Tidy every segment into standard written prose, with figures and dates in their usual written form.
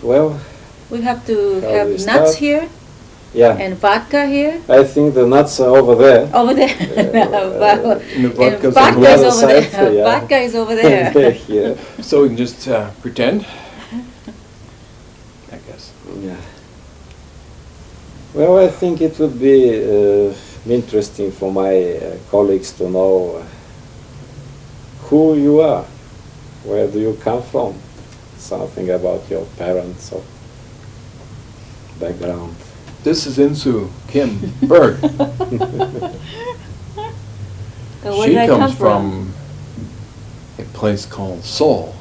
Well, We have to Shall have we nuts start? here yeah. and vodka here. I think the nuts are over there. Over there. No, and the and vodka's vodka on the is other over side, there. yeah. Vodka is over They're there. here. So we can just pretend, I guess. Yeah. Well, I think it would be interesting for my colleagues to know who you are, where do you come from, something about your parents or background. This is INSOO Kim BERG. Where She did I comes come from a place called Seoul,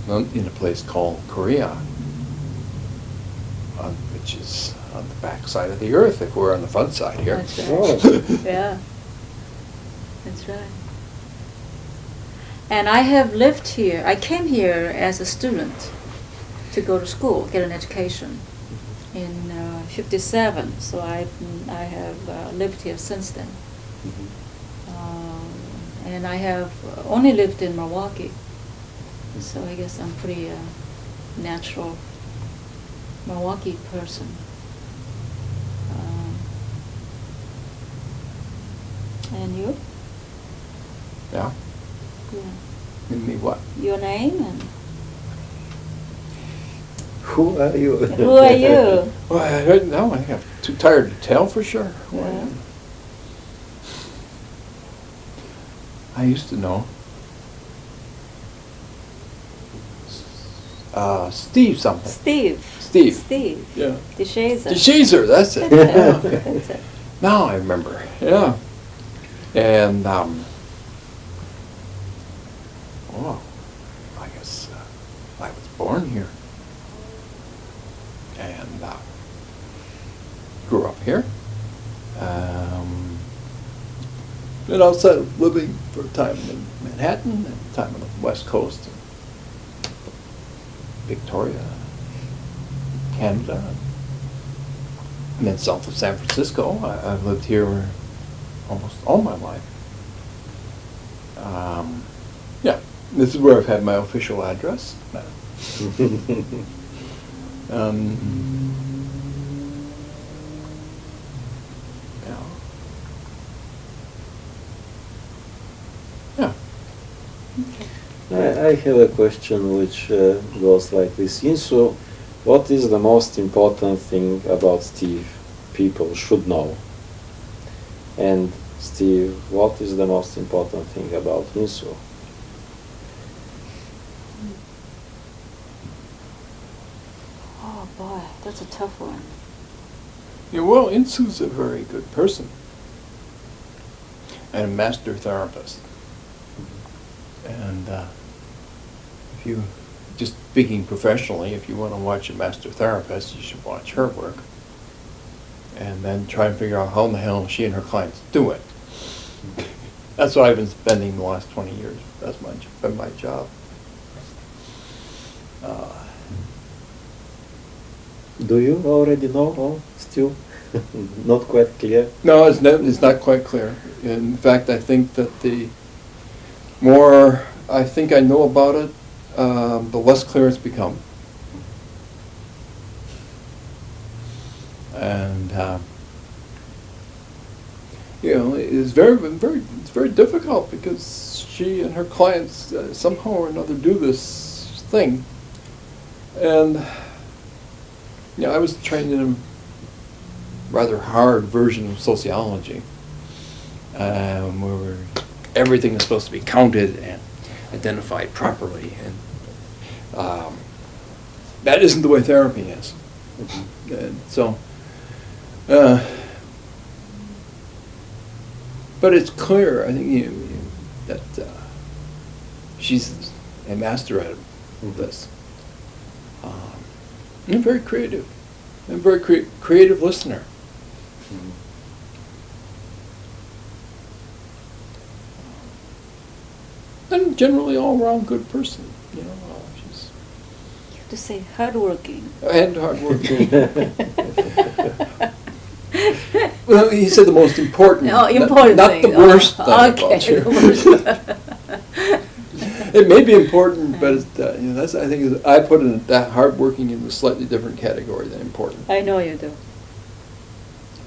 in a place called Korea, which is on the back side of the earth if we're on the front side here. That's right. Oh. Yeah. That's right. And I have lived here. I came here as a student to go to school, get an education in '57. So I have lived here since then. And I have only lived in Milwaukee. So I guess I'm pretty natural Milwaukee person. And you? Yeah. Yeah. And me what? Your name and Who are you? who are you? Well, right now I'm too tired to tell for sure. who I Yeah. am. I used to know. Steve something. Steve. Steve. Steve. Yeah. The SHAZER. The SHAZER, that's it. That's it. Yeah, okay. That's it. Now I remember. Yeah. And oh, I guess I was born here and grew up here. Been outside of living for a time in Manhattan and a time on the West Coast, Victoria, Canada, and then south of San Francisco. I've lived here almost all my life. Yeah, this is where I've had my official address. Yeah. I have a question which goes like this. INSOO, what is the most important thing about Steve people should know? And Steve, what is the most important thing about INSOO? Oh boy, that's a tough one. Yeah, well, INSOO's a very good person and a master therapist. And if you, just speaking professionally, if you want to watch a master therapist, you should watch her work. And then try and figure out how in the hell she and her clients do it. That's what I've been spending the last 20 years. That's been my job. Do you already know or still not quite clear? No, it's not quite clear. In fact, I think that the more I think I know about it, the less clear it's become. And you know, it's very difficult because she and her clients somehow or another do this thing. And you know, I was trained in a rather hard version of sociology, where everything is supposed to be counted and identified properly, and that isn't the way therapy is. And so, but it's clear, I think, that she's a master at this. And very creative, and very creative listener. And generally all-around good person, you know. She's You have to say hardworking. and hardworking. Well, he said the most important. Oh, important not thing. the worst thing Okay, about you. the worst. It may be important but it's, you know, that's, I think, I put that hardworking in a slightly different category than important. I know you do.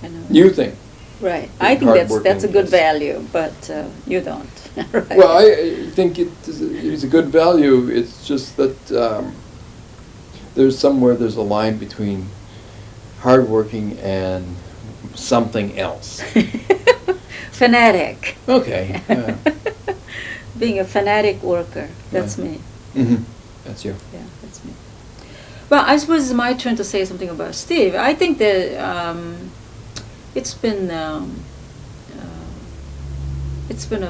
I know. You think? Right. Being I think that's a hardworking good is- value, but you don't. Right. Well, I think it's a good value. It's just that there's a line between hardworking and something else. Fanatic. Okay. Being a fanatic worker. That's Yeah. me. Mm-hmm. That's you. Yeah, that's me. Well, I suppose it's my turn to say something about Steve. I think that it's been a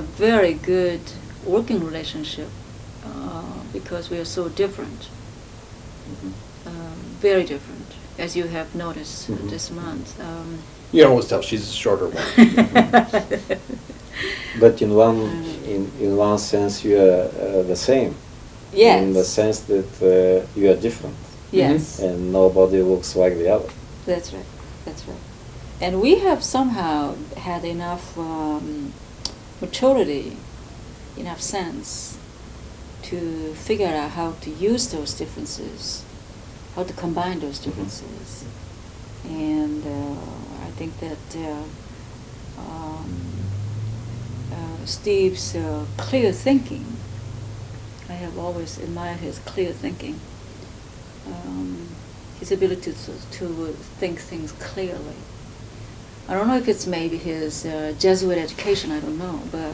very good working relationship because we are so different, very different, as you have noticed this month. You can always tell she's a shorter one. But in one sense, you are the same. Yes. In the sense that you are different, Yes. and nobody looks like the other. That's right. That's right. And we have somehow had enough maturity, enough sense to figure out how to use those differences, how to combine those differences. And I think that Steve's clear thinking, I have always admired his clear thinking, his ability to think things clearly. I don't know if it's maybe his Jesuit education, I don't know, but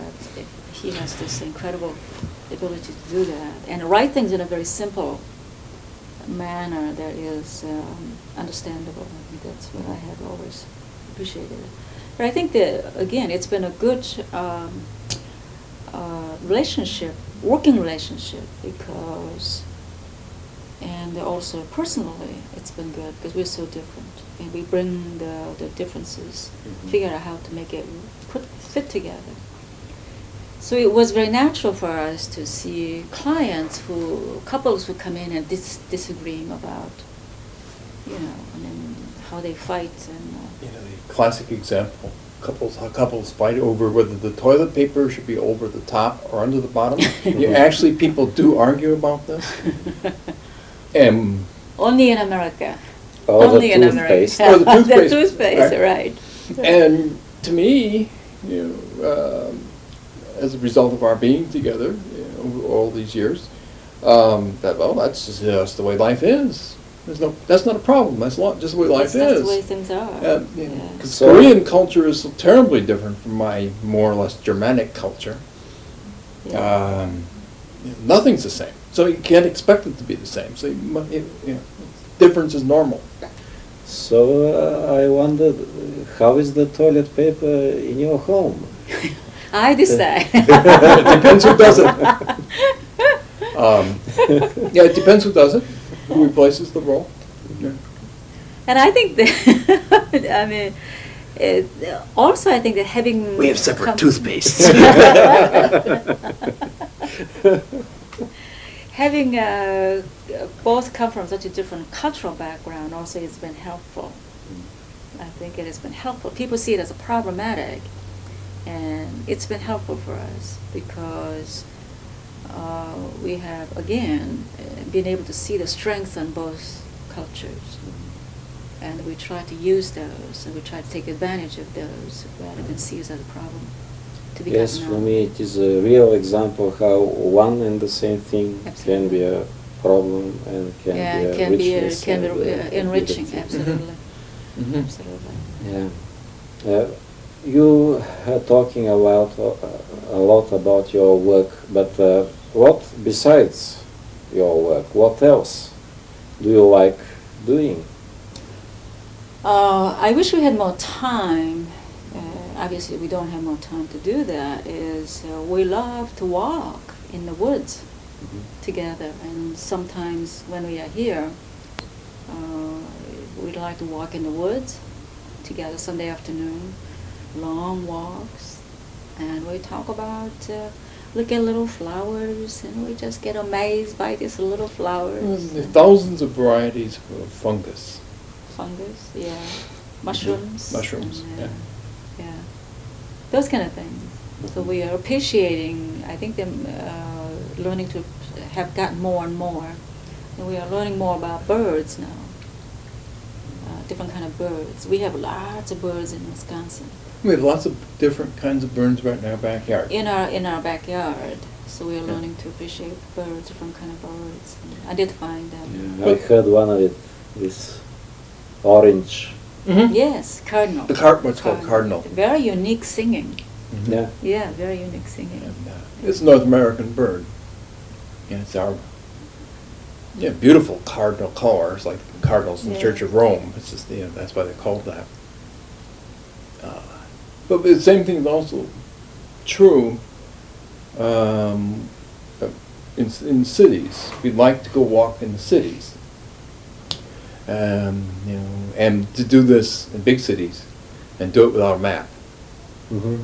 he has this incredible ability to do that and write things in a very simple manner that is understandable. I think that's what I have always appreciated. But I think that, again, it's been a good relationship, working relationship, because, and also personally, it's been good because we're so different. And we bring the differences, figure out how to make it fit together. So it was very natural for us to see couples who come in and disagreeing about, I mean, how they fight and. The classic example: couples fight over whether the toilet paper should be over the top or under the bottom. People do argue about this. Only in America. Or Only the in toothpaste. America. Or the toothpaste. The toothpaste, right. And to me, as a result of our being together over all these years, that's just the way life is. That's not a problem. That's just the way life That's is. the way things are. Because So- Korean culture is so terribly different from my more or less Germanic culture. Yeah. Nothing's the same, so you can't expect it to be the same. So difference is normal. So I wondered, how is the toilet paper in your home? I decide. It depends who does it. It depends who does it, who replaces the roll. Yeah. And I think that, I mean, also I think that having... We have separate toothpastes. Having both come from such a different cultural background also has been helpful. I think it has been helpful. People see it as a problematic, and it's been helpful for us because we have, again, been able to see the strengths in both cultures. And we try to use those, and we try to take advantage of those rather than see it as a problem. To be Yes, gotten for out. me it is a real example how one and the same thing can be a problem and can be a richness. Can be and, enriching, liberty. absolutely. Mhm. Absolutely. Yeah. You are talking a lot about your work, but what besides your work, what else do you like doing? I wish we had more time. Obviously, we don't have more time to do that. We love to walk in the woods together, and sometimes when we are here, we'd like to walk in the woods together Sunday afternoon, long walks, and we talk about look at little flowers, and we just get amazed by these little flowers. There are thousands of varieties of fungus. Fungus, yeah, mushrooms. Mushrooms, and, yeah, those kind of things. So we are appreciating, I think, them learning to have gotten more and more. And we are learning more about birds now, different kind of birds. We have lots of birds in Wisconsin. We have lots of different kinds of birds right in our backyard. In our backyard. So we are learning to appreciate birds, different kind of birds. And I did find them. Yeah, I heard one of it, this orange. Mhm. Yes, cardinal. What's called cardinal. Very unique singing. Mhm. Yeah. Yeah, very unique singing. And, it's a North American bird. And it's our beautiful cardinal colors, like cardinals in the Yeah. Church of Rome. It's just, that's why they're called that. But the same thing is also true in cities. We like to go walk in the cities. And to do this in big cities and do it without a map. Mm-hmm.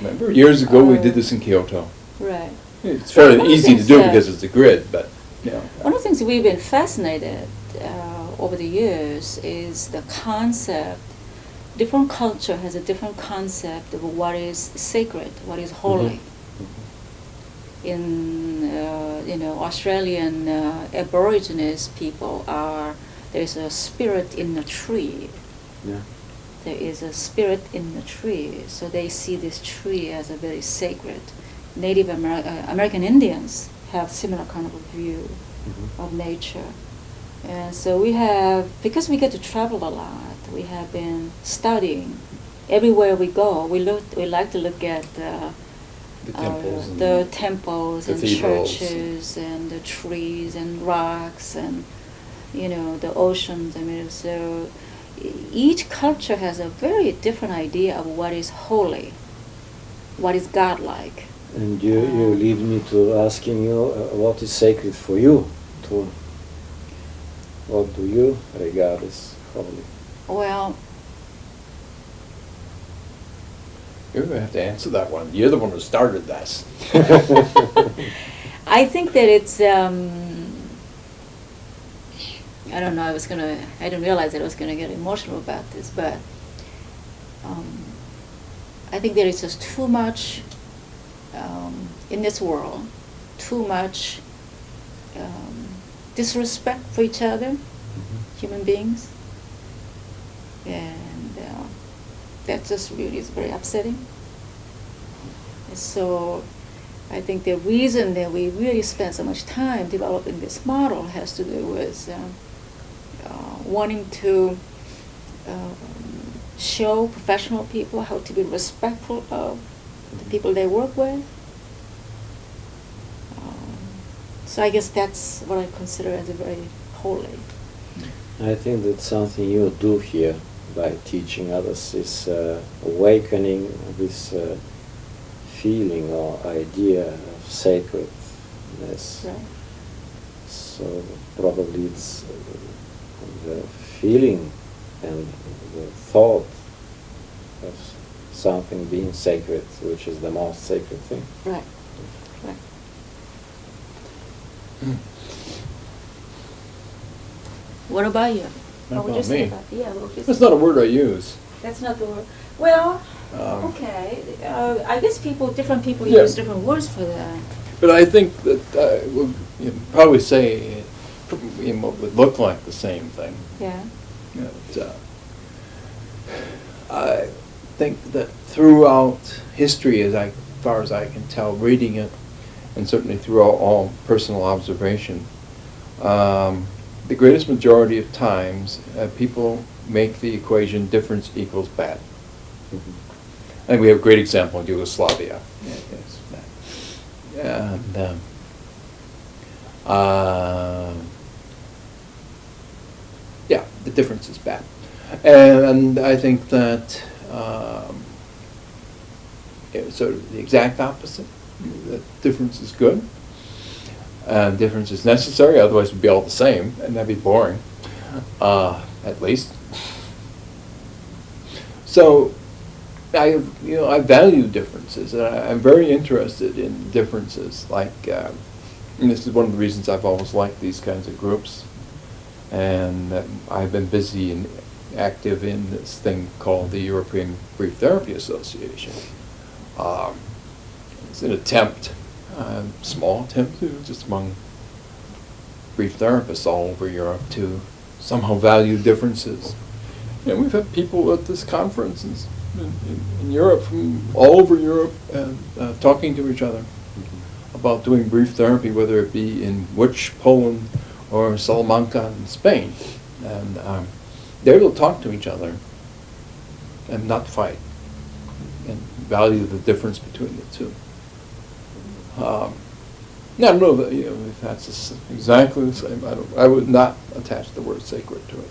Remember, years ago we did this in Kyoto. Right. It's fairly One of the easy to things do that- because it's a grid, but One of the things we've been fascinated over the years is the concept. Different culture has a different concept of what is sacred, what is holy. In Australian Aborigines people there is a spirit in the tree. Yeah. There is a spirit in the tree, so they see this tree as a very sacred. Native American Indians have similar kind of a view of nature. And so because we get to travel a lot, we have been studying. Everywhere we go, we like to look at the temples, the temples and cathedrals. churches and the trees and rocks and the oceans. I mean, so each culture has a very different idea of what is holy, what is godlike. And you lead me to asking you what is sacred for you. What do you regard as holy? Well, You're going to have to answer that one. You're the one who started this. I think that it's, I don't know, I didn't realize that I was going to get emotional about this, but I think there is just too much in this world, too much disrespect for each other, human beings, and that just really is very upsetting. And so I think the reason that we really spend so much time developing this model has to do with wanting to show professional people how to be respectful of the people they work with. So I guess that's what I consider as a very holy. I think that something you do here by teaching others is awakening this feeling or idea of sacredness. Right. So probably it's the feeling and the thought of something being sacred, which is the most sacred thing. Right. Right. What about you? What would you about say me. about yeah? What would you That's say? not a word I use. That's not the word. Well, okay. I guess different people Yeah. use different words for that. But I think that we'll probably say what would look like the same thing. Yeah. But, I think that throughout history, as far as I can tell, reading it, and certainly throughout all personal observation, the greatest majority of times, people make the equation difference equals bad. I think we have a great example in Yugoslavia. And the difference is bad. And I think that sort of the exact opposite, that difference is good. Difference is necessary, otherwise it would be all the same, and that'd be boring, at least. So, I value differences, and I'm very interested in differences. Like, and this is one of the reasons I've always liked these kinds of groups, and I've been busy and active in this thing called the European Brief Therapy Association. It's an attempt small attempt just among brief therapists all over Europe to somehow value differences. And we've had people at this conference in Europe, from all over Europe, talking to each other about doing brief therapy, whether it be in Łódź, Poland, or Salamanca in Spain. And they will talk to each other and not fight, and value the difference between the two. I don't know that, if that's exactly the same. I would not attach the word sacred to it.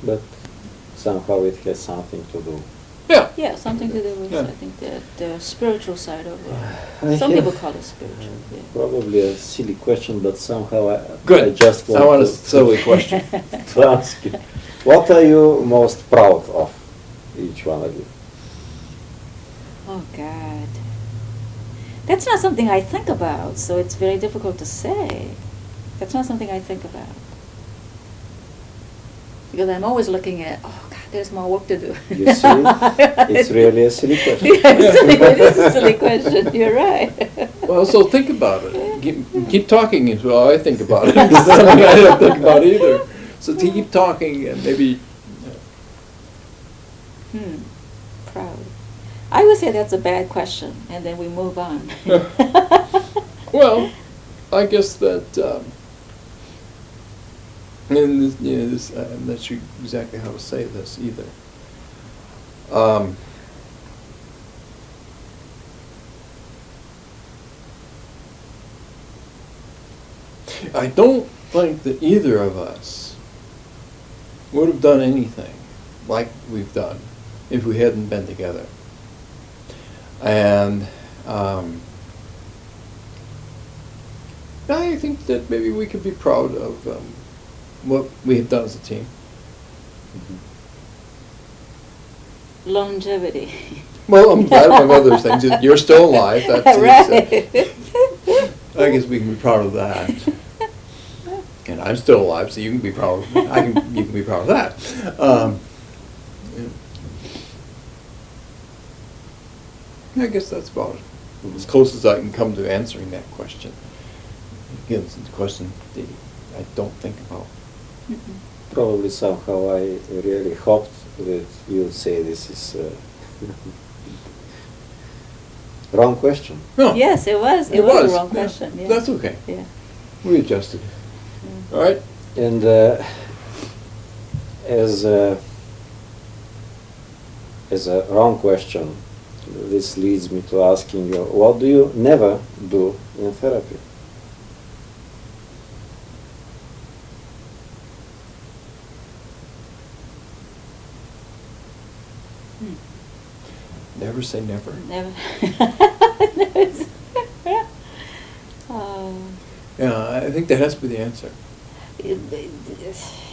But somehow it has something to do. Yeah. Yeah, something to do with, Yeah. I think, the spiritual side of I it. Some have people call it spiritual. Yeah. Probably a silly question, but somehow I Good. just I want a to silly question. to ask you. What are you most proud of, each one of you? Oh, God. That's not something I think about, so it's very difficult to say. That's not something I think about. Because I'm always looking at, oh, God, there's more work to do. You see, it's really a silly question. Yeah, it is a silly question, you're right. Well, so think about it. Keep talking is what I think about it. It's something I don't think about either. So keep talking and maybe. Proud. I would say that's a bad question, and then we move on. Well, I guess that. And this, I'm not sure exactly how to say this either. I don't think that either of us would have done anything like we've done if we hadn't been together. And I think that maybe we could be proud of what we have done as a team. Longevity. Well, I'm glad among other things. You're still alive. That's Right. I guess we can be proud of that. And I'm still alive, so you can be proud of me. You can be proud of that. I guess that's about as close as I can come to answering that question. Again, it's a question that I don't think about. Probably somehow I really hoped that you would say this is wrong question. No. Yes, it was. It was a wrong question. Yeah. That's okay. Yeah. We adjusted. Mm. All right. And as a wrong question, this leads me to asking you, what do you never do in therapy? Never say never. Never. Yeah, I think that has to be the answer.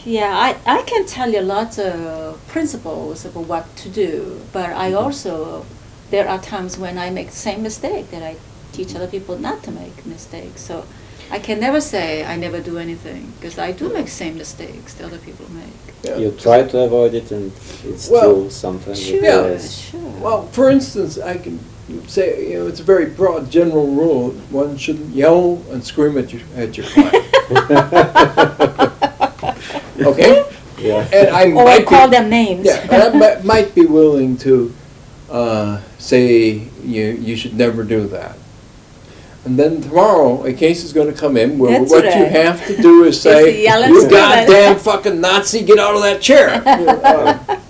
Yeah, I can tell you lots of principles of what to do, but I also, there are times when I make the same mistake that I teach other people not to make mistakes. So I can never say I never do anything, because I do make the same mistakes that other people make. Yeah. You try to avoid it, and it's Well, still sometimes Sure, occurs. sure. Well, for instance, I can say, it's a very broad general rule. One shouldn't yell and scream at your client. Okay? Yeah. And I Or might call be, them names. Yeah, and I might be willing to say you should never do that. And then tomorrow, a case is going to come in where That's what you right. have to do is say, yell and "You scream at goddamn it." fucking Nazi, get out of that chair!"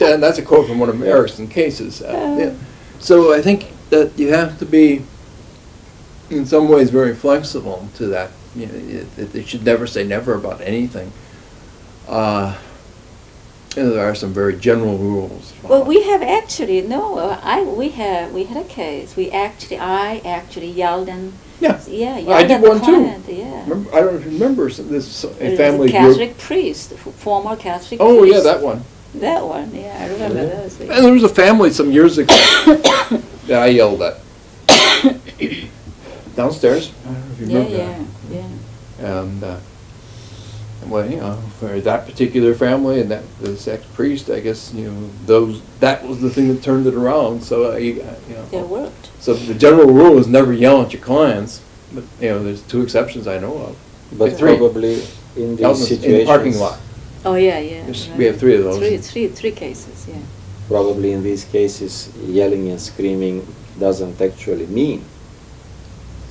And that's a quote from one of Ericsson's cases. Yeah. So I think that you have to be, in some ways, very flexible to that. That they should never say never about anything. There are some very general rules. Well, we have actually, we had a case. I actually yelled and, Yeah. yelled I did at the one too. client, yeah. Remember, I don't know if you remember this It was family a group. Catholic priest, former Catholic Oh, priest. yeah, that one. That one, yeah, I remember Yeah. those. And there was a family some years ago that I yelled at. Downstairs. I don't know if you Yeah, remember that. yeah, yeah. And Well, you know, for that particular family and that the sex priest, I guess, you know, that was the thing that turned it around. So you know, It worked. so the general rule is never yell at your clients, but you know, there's 2 exceptions I know of. But Three. probably in Yell these in the situations, parking lot. Oh, yeah, yeah. Yes, we have 3 of those. Three cases, yeah. probably in these cases, yelling and screaming doesn't actually mean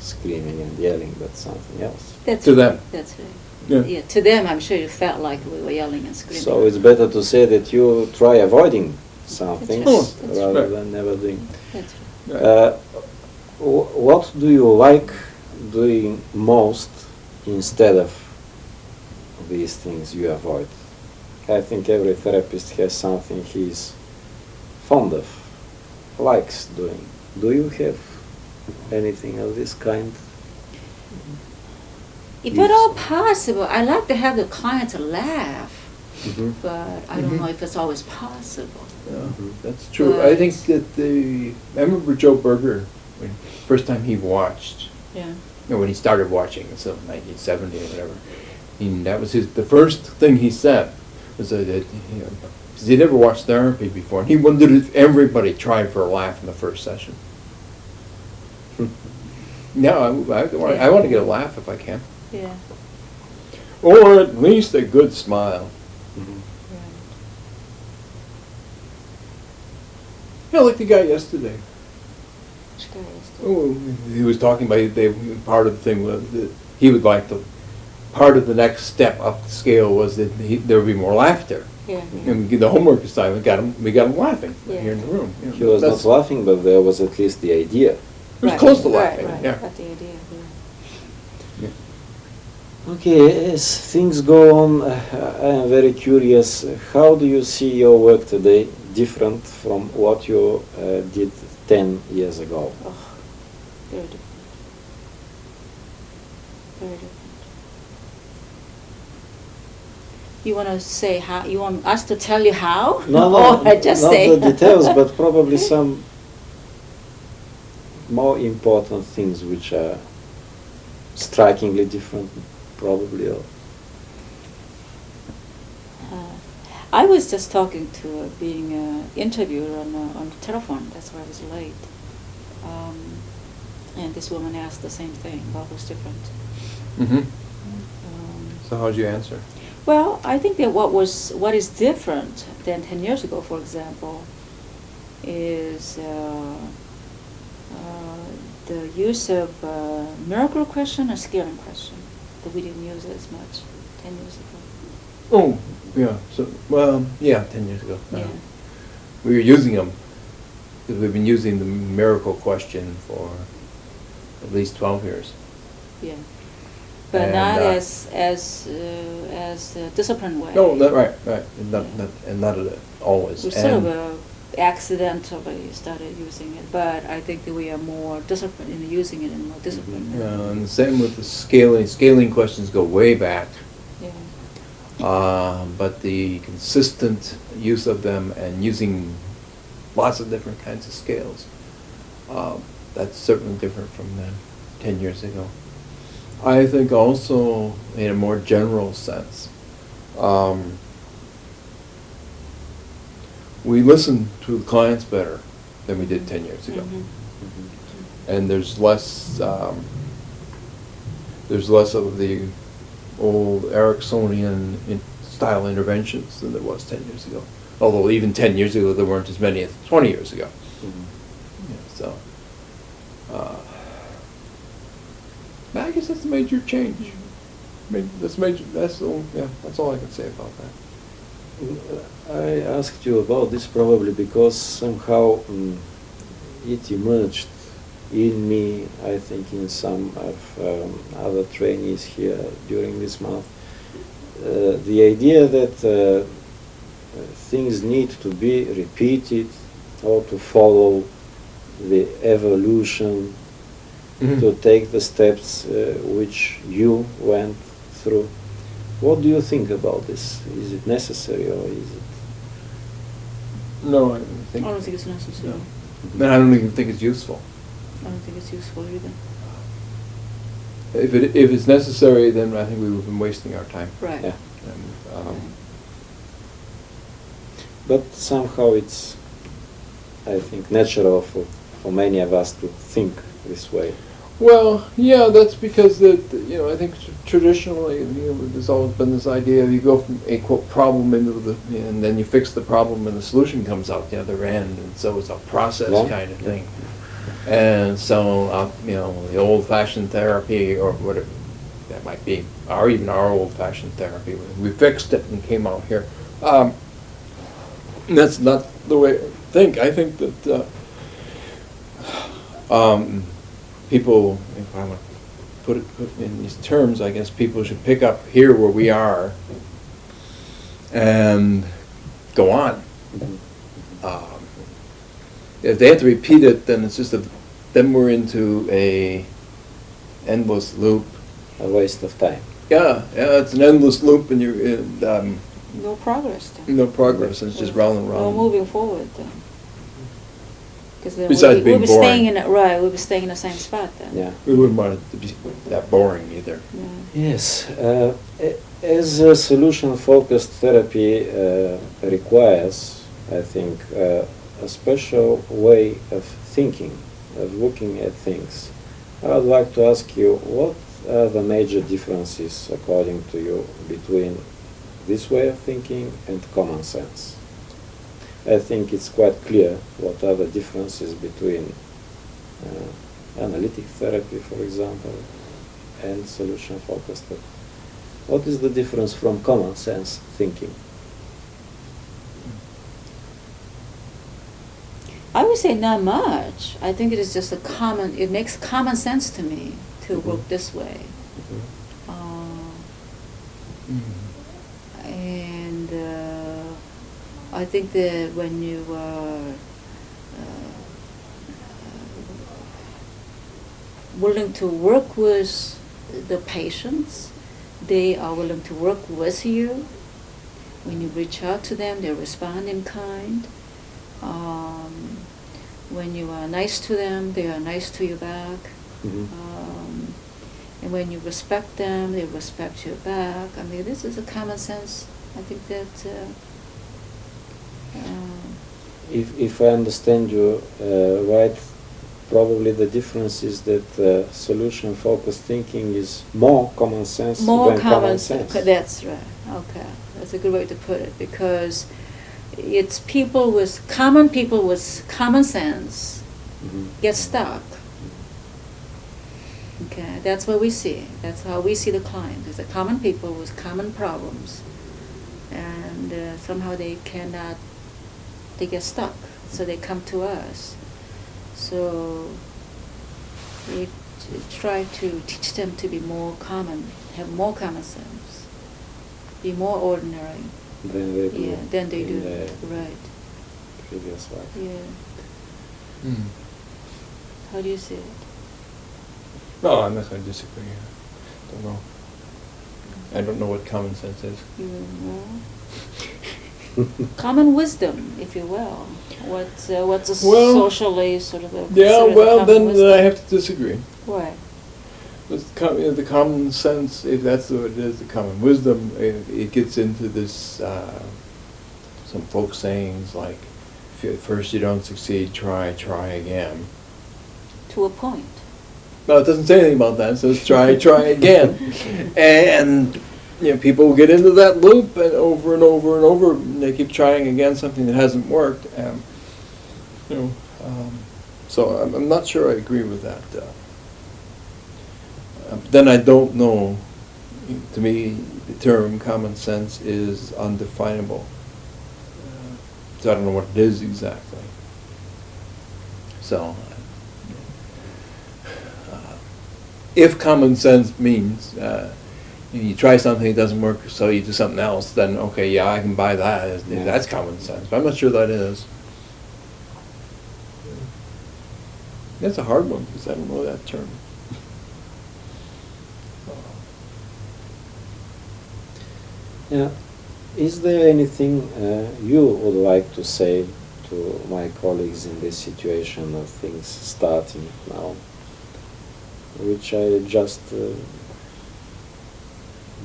screaming and yelling, but something else. That's To right. them. That's right. Yeah. Yeah, to them, I'm sure it felt like we were yelling and screaming. So it's better to say that you try avoiding something That's right. That's rather right. than never doing. That's right. Right. What do you like doing most instead of these things you avoid? I think every therapist has something he's fond of, likes doing. Do you have anything of this kind? If at all possible, I like to have the client to laugh, Mhm. but I don't know if it's always possible. Yeah, Mhm. that's true. I think But- that I remember Joe Berger, when first time he watched, Yeah. you know, when he started watching, so 1970 or whatever, and that was the first thing he said, was that, you know, 'cause he'd never watched therapy before, and he wondered if everybody tried for a laugh in the first session. No, I want to get a laugh if I can. Yeah. Or at least a good smile. Mhm. Yeah, like the guy yesterday. Which guy is that? Oh, he was talking about, part of the thing was that he would like to, part of the next step up the scale was that there would be more laughter. Yeah. And the homework assignment we got him laughing Yeah. here in the room. You know, He was not that's- laughing, but there was at least the idea. It was close to Right, laughing, right. yeah. That's the idea, yeah. Okay, as things go on, I am very curious. How do you see your work today different from what you did 10 years ago? Oh, very different. Very different. You want to say how? You want us to tell you how? No, Or no, just not say. the details, but probably some more important things which are strikingly different, probably. Or I was just talking to being interviewed on the telephone. That's why I was late. And this woman asked the same thing. What was different? Mhm. Um, So how'd you answer? Well, I think that what is different than 10 years ago, for example, is the use of miracle question and scaling question that we didn't use as much 10 years ago. Oh, yeah, so, well, yeah, 10 years ago. Yeah. We were using them, because we've been using the miracle question for at least 12 years. Yeah. But And, not as a disciplined way. No, right, and not always. We sort And- of accidentally started using it, but I think that we are more disciplined in using it and more disciplined. Yeah, and the same with the scaling. Scaling questions go way back. Yeah. But the consistent use of them and using lots of different kinds of scales, that's certainly different from 10 years ago. I think also, in a more general sense, we listen to the clients better than we did 10 years ago. Mhm. And there's less of the old Ericksonian style interventions than there was 10 years ago. Although even 10 years ago, there weren't as many as 20 years ago. Yeah, so, but I guess that's a major change. That's all I can say about that. I asked you about this probably because somehow it emerged in me, I think in some of other trainees here during this month, the idea that things need to be repeated or to follow the evolution, Mhm. to take the steps which you went through. What do you think about this? Is it necessary or is it? No, I I think. don't think it's necessary. No. And I don't even think it's useful. I don't think it's useful either. if it's necessary, then I think we've been wasting our time. Right. Yeah. And, But somehow it's, I think, natural for many of us to think this way. well, yeah, that's because I think traditionally, there's always been this idea of you go from a quote problem and then you fix the problem and the solution comes out the other end, and so it's a process Yeah. kind of thing. And so, the old-fashioned therapy or whatever that might be, or even our old-fashioned therapy, we fixed it and came out here. That's not the way I think. I think that people, if I want to put it in these terms, I guess people should pick up here where we are and go on. If they have to repeat it, then it's just then we're into a endless loop. A waste of time. Yeah, it's an endless loop, and No progress then. no progress. And it's just round and round. No moving forward then. Because then Besides being we'll be staying boring. we'll be staying in the same spot then. Yeah. We wouldn't want it to be that boring either. Yeah. Yes. As a solution-focused therapy requires, I think, a special way of thinking, of looking at things. I would like to ask you, what are the major differences, according to you, between this way of thinking and common sense? I think it's quite clear what are the differences between analytic therapy, for example, and solution-focused. What is the difference from common sense thinking? I would say not much. I think it is just it makes common sense to me to work this way. And I think that when you are willing to work with the patients, they are willing to work with you. When you reach out to them, they respond in kind. When you are nice to them, they are nice to you back. And when you respect them, they respect you back. I mean, this is a common sense. I think that If I understand you right, probably the difference is that solution-focused thinking is more common sense than common sense. That's right. Okay, that's a good way to put it, because it's people with common sense get stuck. Okay, that's what we see. That's how we see the client. It's the common people with common problems, and somehow they get stuck. So they come to us. So we try to teach them to be more common, have more common sense, be more ordinary. Than they do. Yeah, than they in do. the Right. previous life. Yeah. How do you see it? No, I'm not going to disagree. Don't know. I don't know what common sense is. You know? Common wisdom, if you will. What's a socially sort of a Then wisdom? I have to disagree. Why? The common sense, if that's what it is, the common wisdom, it gets into this, some folk sayings like, if at first you don't succeed, try again. To a point. No, it doesn't say anything about that. It says try again. And people get into that loop and over and over and over, and they keep trying again something that hasn't worked. And, so I'm not sure I agree with that. Then I don't know. To me, the term common sense is undefinable. So I don't know what it is exactly. So, if common sense means you try something, it doesn't work, so you do something else, then okay, yeah, I can buy that. Yeah. That's common sense. But I'm not sure that is. That's a hard one because I don't know that term. Yeah. Is there anything you would like to say to my colleagues in this situation of things starting now? which I just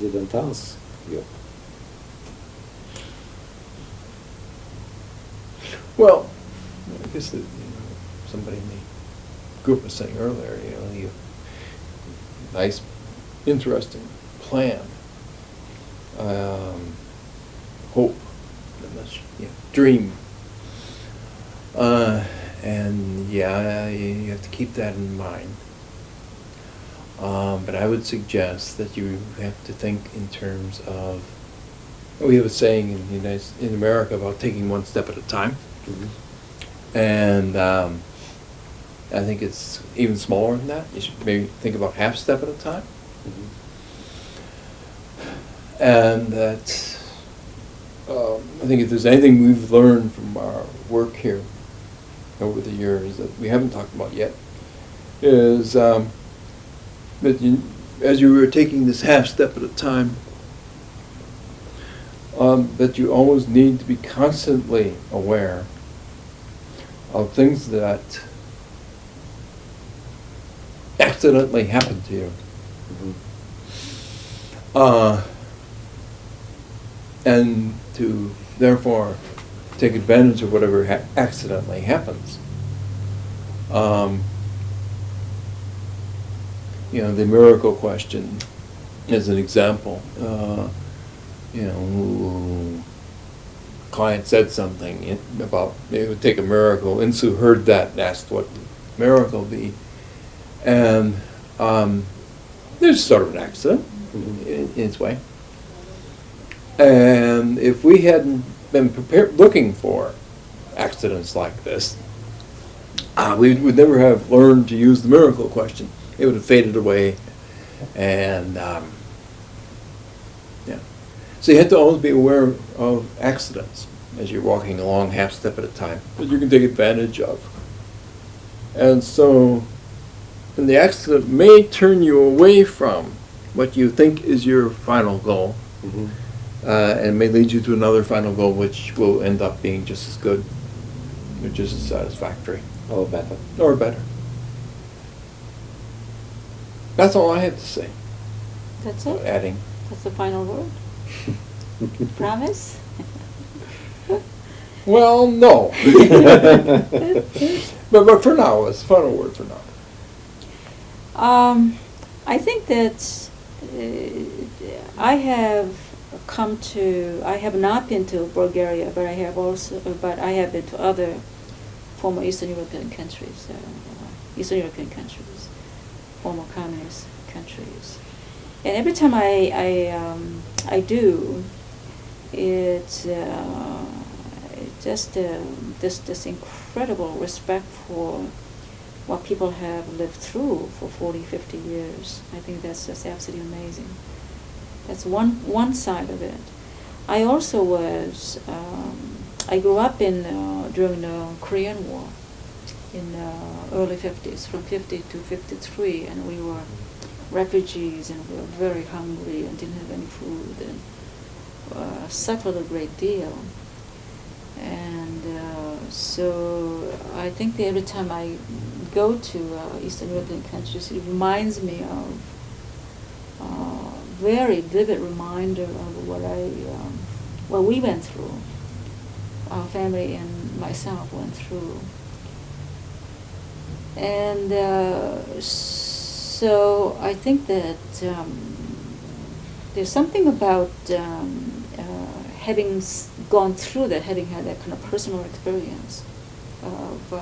didn't ask you. Well, I guess that, somebody in the group was saying earlier, you nice, interesting plan, hope, dream, and yeah, you have to keep that in mind. But I would suggest that you have to think in terms of, we have a saying in America about taking one step at a time. Mm-hmm. And I think it's even smaller than that. You should maybe think about half step at a time. Mm-hmm. And that, I think if there's anything we've learned from our work here over the years that we haven't talked about yet, is that as you were taking this half step at a time, that you always need to be constantly aware of things that accidentally happen to you. Mm-hmm. And to therefore take advantage of whatever accidentally happens. The miracle question is an example. Client said something about it would take a miracle. INSOO heard that and asked what miracle be. And there's sort of an accident in its way. And if we hadn't been looking for accidents like this, we would never have learned to use the miracle question. It would have faded away. And so you have to always be aware of accidents as you're walking along half step at a time that you can take advantage of. And so, and the accident may turn you away from what you think is your final goal, Mm-hmm. And may lead you to another final goal which will end up being just as good, or just as satisfactory. Or better. Or better. That's all I have to say. That's it? Adding. That's the final word? Promise? Well, no. but for now, it's the final word for now. I think that I have not been to Bulgaria, but I have been to other former Eastern European countries, former communist countries. And every time I do, it's just this incredible respect for what people have lived through for 40, 50 years. I think that's just absolutely amazing. That's one side of it. I also was, I grew up during the Korean War in the early 50s, from 50 to 53, and we were refugees and we were very hungry and didn't have any food and suffered a great deal. And so I think that every time I go to Eastern European countries, it reminds me of very vivid reminder of what we went through, our family and myself went through. And so I think that there's something about having gone through that, having had that kind of personal experience of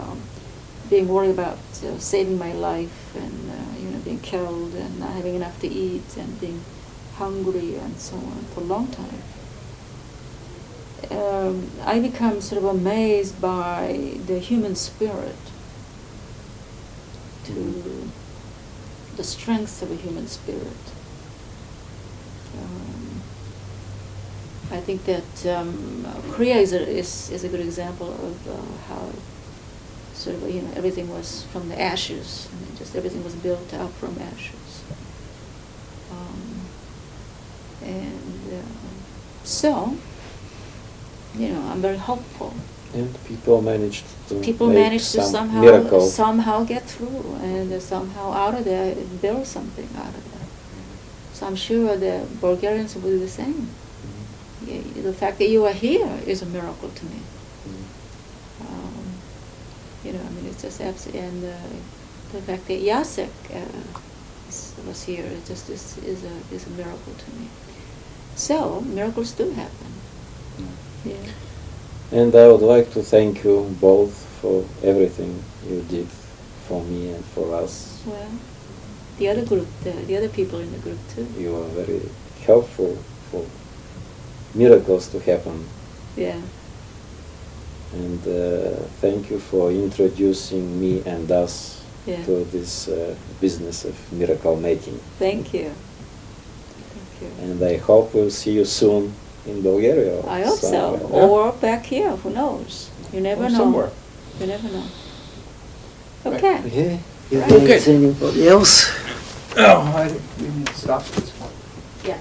being worried about saving my life and being killed and not having enough to eat and being hungry and so on for a long time. I become sort of amazed by the human spirit, to the strength of a human spirit. I think that Korea is a good example of how sort of everything was from the ashes. I mean, just everything was built up from ashes. So I'm very hopeful And people managed to People make manage to some miracle. somehow get through and somehow out of there build something out of there. So I'm sure the Bulgarians will do the same. The fact that you are here is a miracle to me. You know, I mean, it's just absolutely, and the fact that Jacek was here is a miracle to me. So miracles do happen. Yeah. And I would like to thank you both for everything you did for me and for us. Well, the other group, the other people in the group too. You are very helpful for miracles to happen. Yeah. And thank you for introducing me and us Yeah. to this business of miracle making. Thank you. Thank you. And I hope we'll see you soon in Bulgaria. Or I hope so. somewhere. Or back here, who knows? You never Or know. somewhere. You never know. Okay. Okay. Right. Is there anybody else? Oh, we need to stop this one. Yeah.